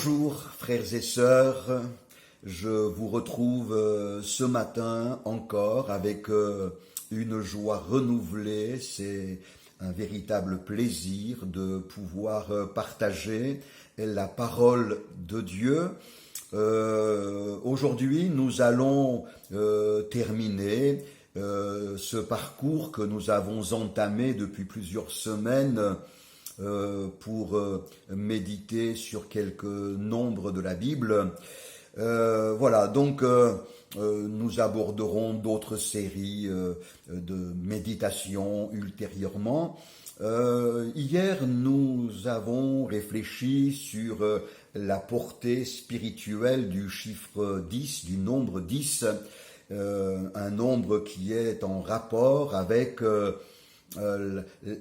Bonjour frères et sœurs, je vous retrouve ce matin encore avec une joie renouvelée. C'est un véritable plaisir de pouvoir partager la parole de Dieu. Aujourd'hui, nous allons terminer ce parcours que nous avons entamé depuis plusieurs semaines pour méditer sur quelques nombres de la Bible. Voilà, donc nous aborderons d'autres séries de méditation ultérieurement. Hier, nous avons réfléchi sur la portée spirituelle du chiffre 10, du nombre 10, un nombre qui est en rapport avec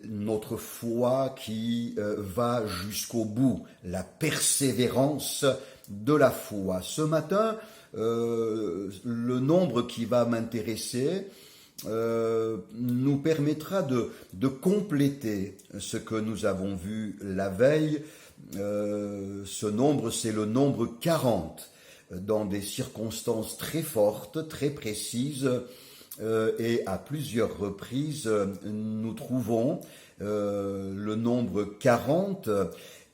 notre foi qui va jusqu'au bout, la persévérance de la foi. Ce matin, le nombre qui va m'intéresser nous permettra de compléter ce que nous avons vu la veille. Ce nombre, c'est le nombre 40, dans des circonstances très fortes, très précises, et à plusieurs reprises, nous trouvons le nombre 40,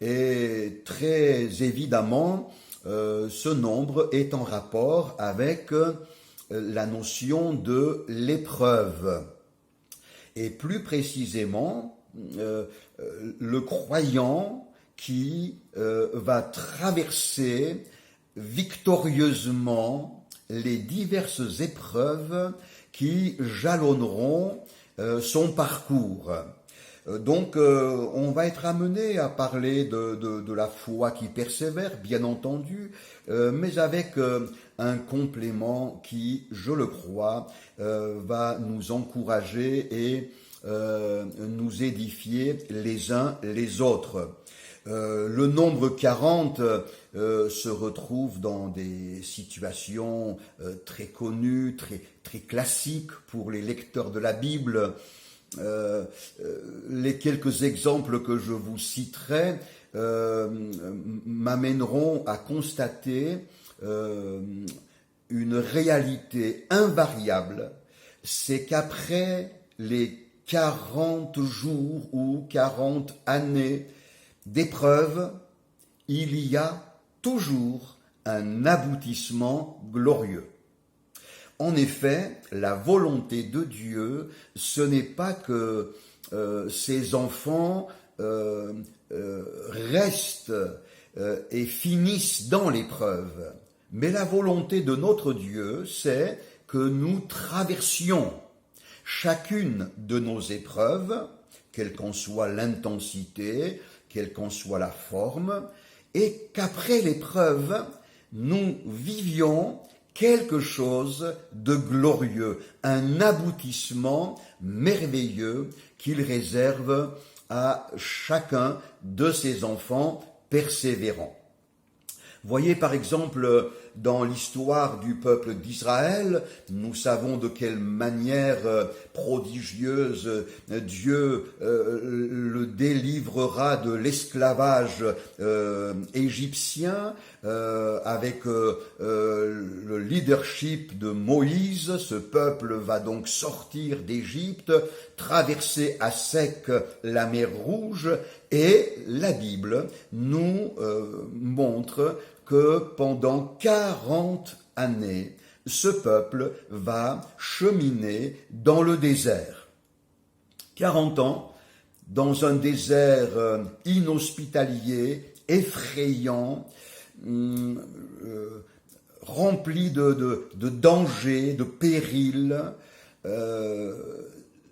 et très évidemment, ce nombre est en rapport avec la notion de l'épreuve. Et plus précisément, le croyant qui va traverser victorieusement les diverses épreuves qui jalonneront son parcours. Donc, on va être amené à parler de la foi qui persévère, bien entendu, mais avec un complément qui, je le crois, va nous encourager et nous édifier les uns les autres. Le nombre 40 se retrouve dans des situations très connues, très classiques pour les lecteurs de la Bible. Les quelques exemples que je vous citerai m'amèneront à constater une réalité invariable, c'est qu'après les 40 jours ou 40 années d'épreuve, il y a toujours un aboutissement glorieux. En effet, la volonté de Dieu, ce n'est pas que ses enfants restent et finissent dans l'épreuve, mais la volonté de notre Dieu, c'est que nous traversions chacune de nos épreuves, quelle qu'en soit l'intensité, quelle qu'en soit la forme, et qu'après l'épreuve, nous vivions quelque chose de glorieux, un aboutissement merveilleux qu'il réserve à chacun de ses enfants persévérants. Voyez par exemple dans l'histoire du peuple d'Israël, nous savons de quelle manière prodigieuse Dieu le délivrera de l'esclavage égyptien avec le leadership de Moïse. Ce peuple va donc sortir d'Égypte, traverser à sec la mer Rouge, et la Bible nous montre que pendant 40 années, ce peuple va cheminer dans le désert. 40 ans dans un désert inhospitalier, effrayant, rempli de dangers, de périls.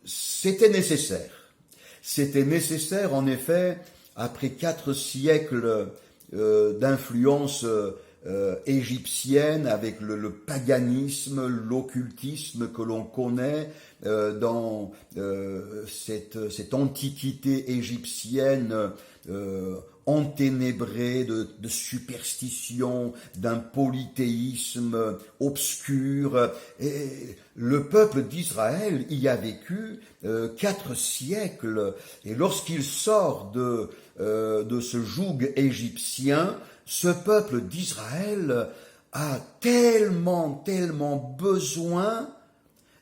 C'était nécessaire. C'était nécessaire, en effet, après 4 siècles d'influence égyptienne, avec le paganisme, l'occultisme que l'on connaît cette antiquité égyptienne enténébré de superstitions, d'un polythéisme obscur. Et le peuple d'Israël y a vécu 4 siècles. Et lorsqu'il sort de ce joug égyptien, ce peuple d'Israël a tellement besoin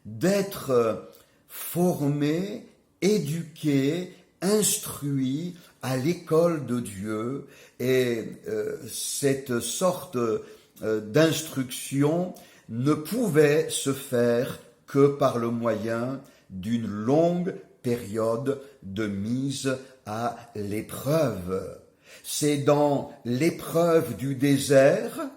d'être formé, éduqué, instruit à l'école de Dieu, et cette sorte d'instruction ne pouvait se faire que par le moyen d'une longue période de mise à l'épreuve. C'est dans l'épreuve du désert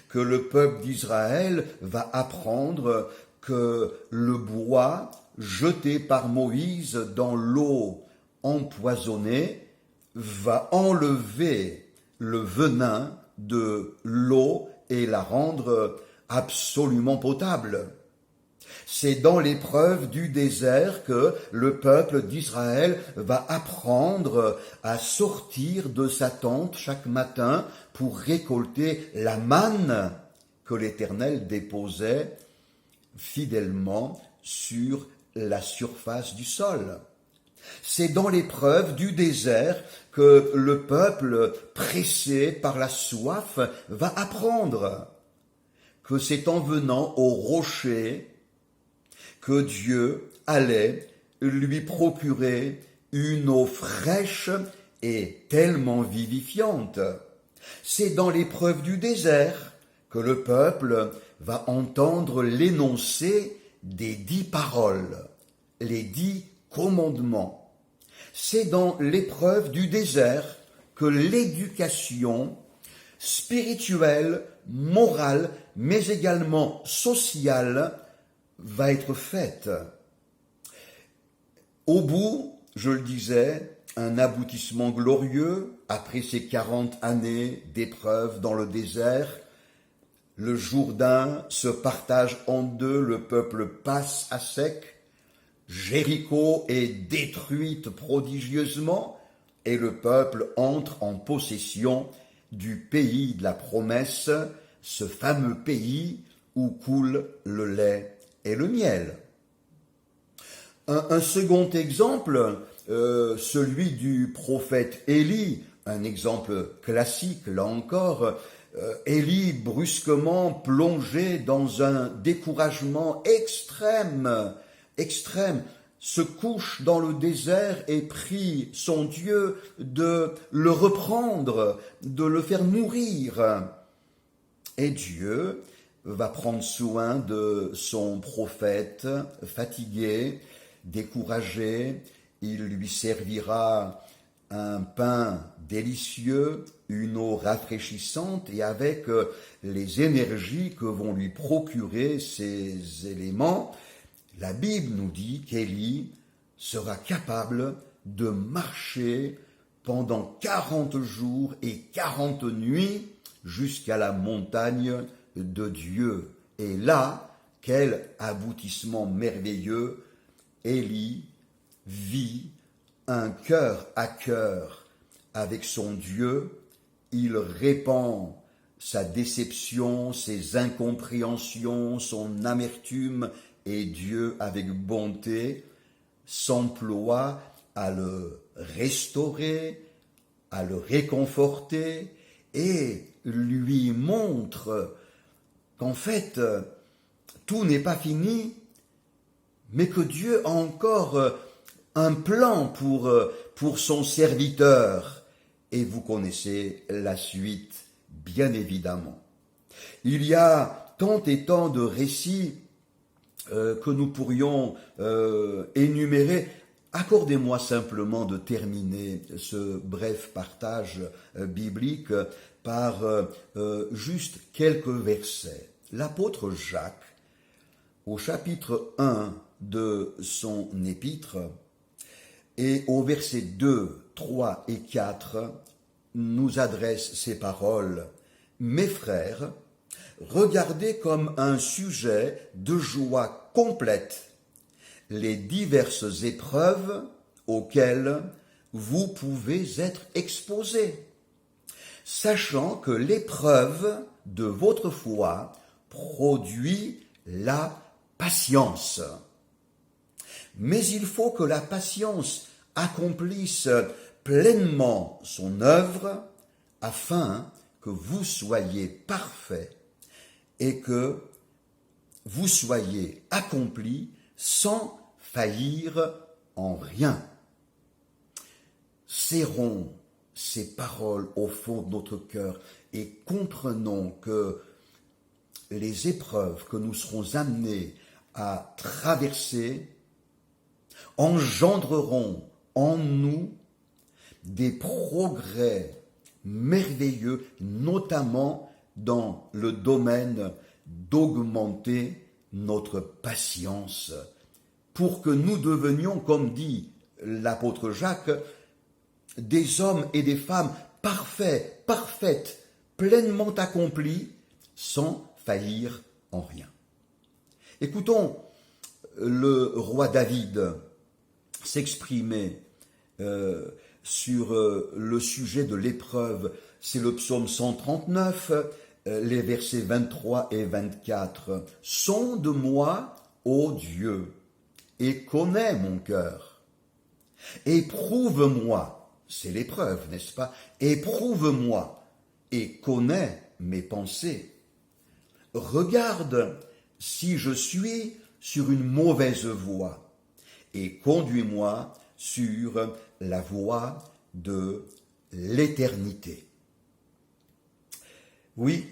que le peuple d'Israël va apprendre que le bois jeté par Moïse dans l'eau empoisonnée va enlever le venin de l'eau et la rendre absolument potable. C'est dans l'épreuve du désert que le peuple d'Israël va apprendre à sortir de sa tente chaque matin pour récolter la manne que l'Éternel déposait fidèlement sur la surface du sol. C'est dans l'épreuve du désert que le peuple, pressé par la soif, va apprendre que c'est en venant au rocher que Dieu allait lui procurer une eau fraîche et tellement vivifiante. C'est dans l'épreuve du désert que le peuple va entendre l'énoncé des 10 paroles, les 10 commandements. C'est dans l'épreuve du désert que l'éducation spirituelle, morale, mais également sociale va être faite. Au bout, je le disais, un aboutissement glorieux après ces 40 années d'épreuve dans le désert. Le Jourdain se partage en deux, le peuple passe à sec, Jéricho est détruite prodigieusement et le peuple entre en possession du pays de la promesse, ce fameux pays où coule le lait et le miel. Un second exemple, celui du prophète Élie, un exemple classique là encore. Élie, brusquement plongé dans un découragement extrême, se couche dans le désert et prie son Dieu de le reprendre, de le faire mourir. Et Dieu va prendre soin de son prophète fatigué, découragé. Il lui servira un pain délicieux, une eau rafraîchissante, et avec les énergies que vont lui procurer ces éléments, la Bible nous dit qu'Élie sera capable de marcher pendant 40 jours et 40 nuits jusqu'à la montagne de Dieu. Et là, quel aboutissement merveilleux! Élie vit un cœur à cœur avec son Dieu. Il répand sa déception, ses incompréhensions, son amertume, et Dieu, avec bonté, s'emploie à le restaurer, à le réconforter, et lui montre qu'en fait, tout n'est pas fini, mais que Dieu a encore un plan pour son serviteur. Et vous connaissez la suite, bien évidemment. Il y a tant et tant de récits que nous pourrions énumérer. Accordez-moi simplement de terminer ce bref partage biblique par juste quelques versets. L'apôtre Jacques, au chapitre 1 de son épître, et au verset 2, 3 et 4, nous adresse ces paroles. « Mes frères, regardez comme un sujet de joie complète les diverses épreuves auxquelles vous pouvez être exposé, sachant que l'épreuve de votre foi produit la patience. Mais il faut que la patience accomplisse pleinement son œuvre afin que vous soyez parfaits et que vous soyez accomplis sans faillir en rien. Serrons ces paroles au fond de notre cœur et comprenons que les épreuves que nous serons amenés à traverser engendreront en nous des progrès merveilleux, notamment dans le domaine d'augmenter notre patience, pour que nous devenions, comme dit l'apôtre Jacques, des hommes et des femmes parfaits, parfaites, pleinement accomplis, sans faillir en rien. Écoutons le roi David s'exprimer sur le sujet de l'épreuve. C'est le psaume 139, les versets 23 et 24. « Sonde-moi, ô Dieu, et connais mon cœur. Éprouve-moi. » C'est l'épreuve, n'est-ce pas? « Éprouve-moi et connais mes pensées. Regarde si je suis sur une mauvaise voie et conduis-moi sur la voie de l'éternité. » Oui,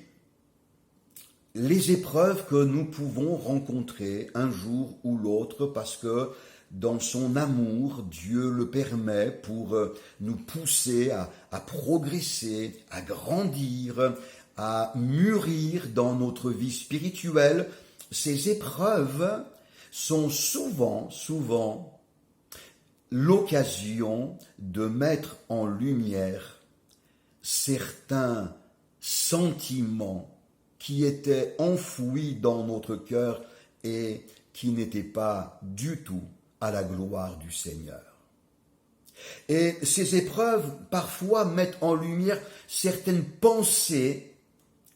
les épreuves que nous pouvons rencontrer un jour ou l'autre, parce que dans son amour, Dieu le permet pour nous pousser à progresser, à grandir, à mûrir dans notre vie spirituelle. Ces épreuves sont souvent l'occasion de mettre en lumière certains sentiments qui étaient enfouis dans notre cœur et qui n'étaient pas du tout à la gloire du Seigneur. Et ces épreuves parfois mettent en lumière certaines pensées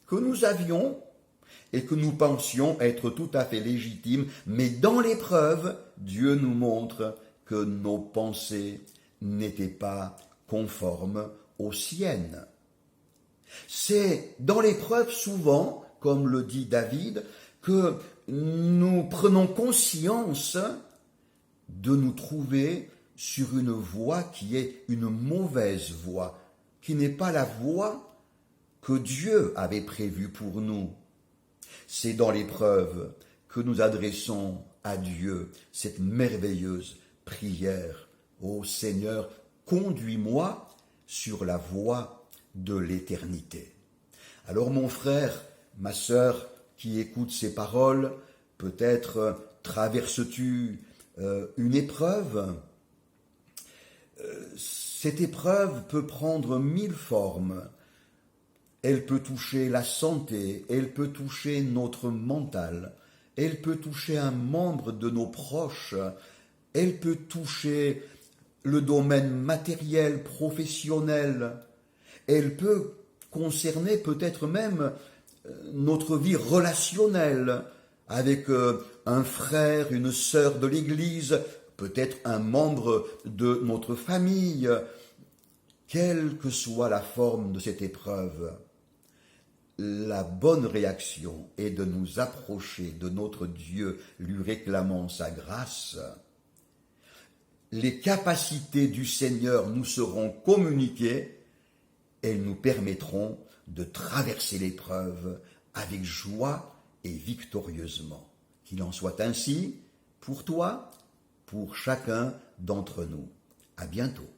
que nous avions et que nous pensions être tout à fait légitimes, mais dans l'épreuve, Dieu nous montre que nos pensées n'étaient pas conformes aux siennes. C'est dans l'épreuve souvent, comme le dit David, que nous prenons conscience de nous trouver sur une voie qui est une mauvaise voie, qui n'est pas la voie que Dieu avait prévue pour nous. C'est dans l'épreuve que nous adressons à Dieu cette merveilleuse prière. Ô Seigneur, conduis-moi sur la voie de l'éternité. Alors mon frère, ma sœur qui écoute ces paroles, peut-être traverses-tu une épreuve. Cette épreuve peut prendre 1000 formes. Elle peut toucher la santé, elle peut toucher notre mental, elle peut toucher un membre de nos proches, elle peut toucher le domaine matériel, professionnel, elle peut concerner peut-être même notre vie relationnelle avec un frère, une sœur de l'Église, peut-être un membre de notre famille. Quelle que soit la forme de cette épreuve, la bonne réaction est de nous approcher de notre Dieu, lui réclamant sa grâce. Les capacités du Seigneur nous seront communiquées, elles nous permettront de traverser l'épreuve avec joie et victorieusement. Qu'il en soit ainsi pour toi, pour chacun d'entre nous. À bientôt.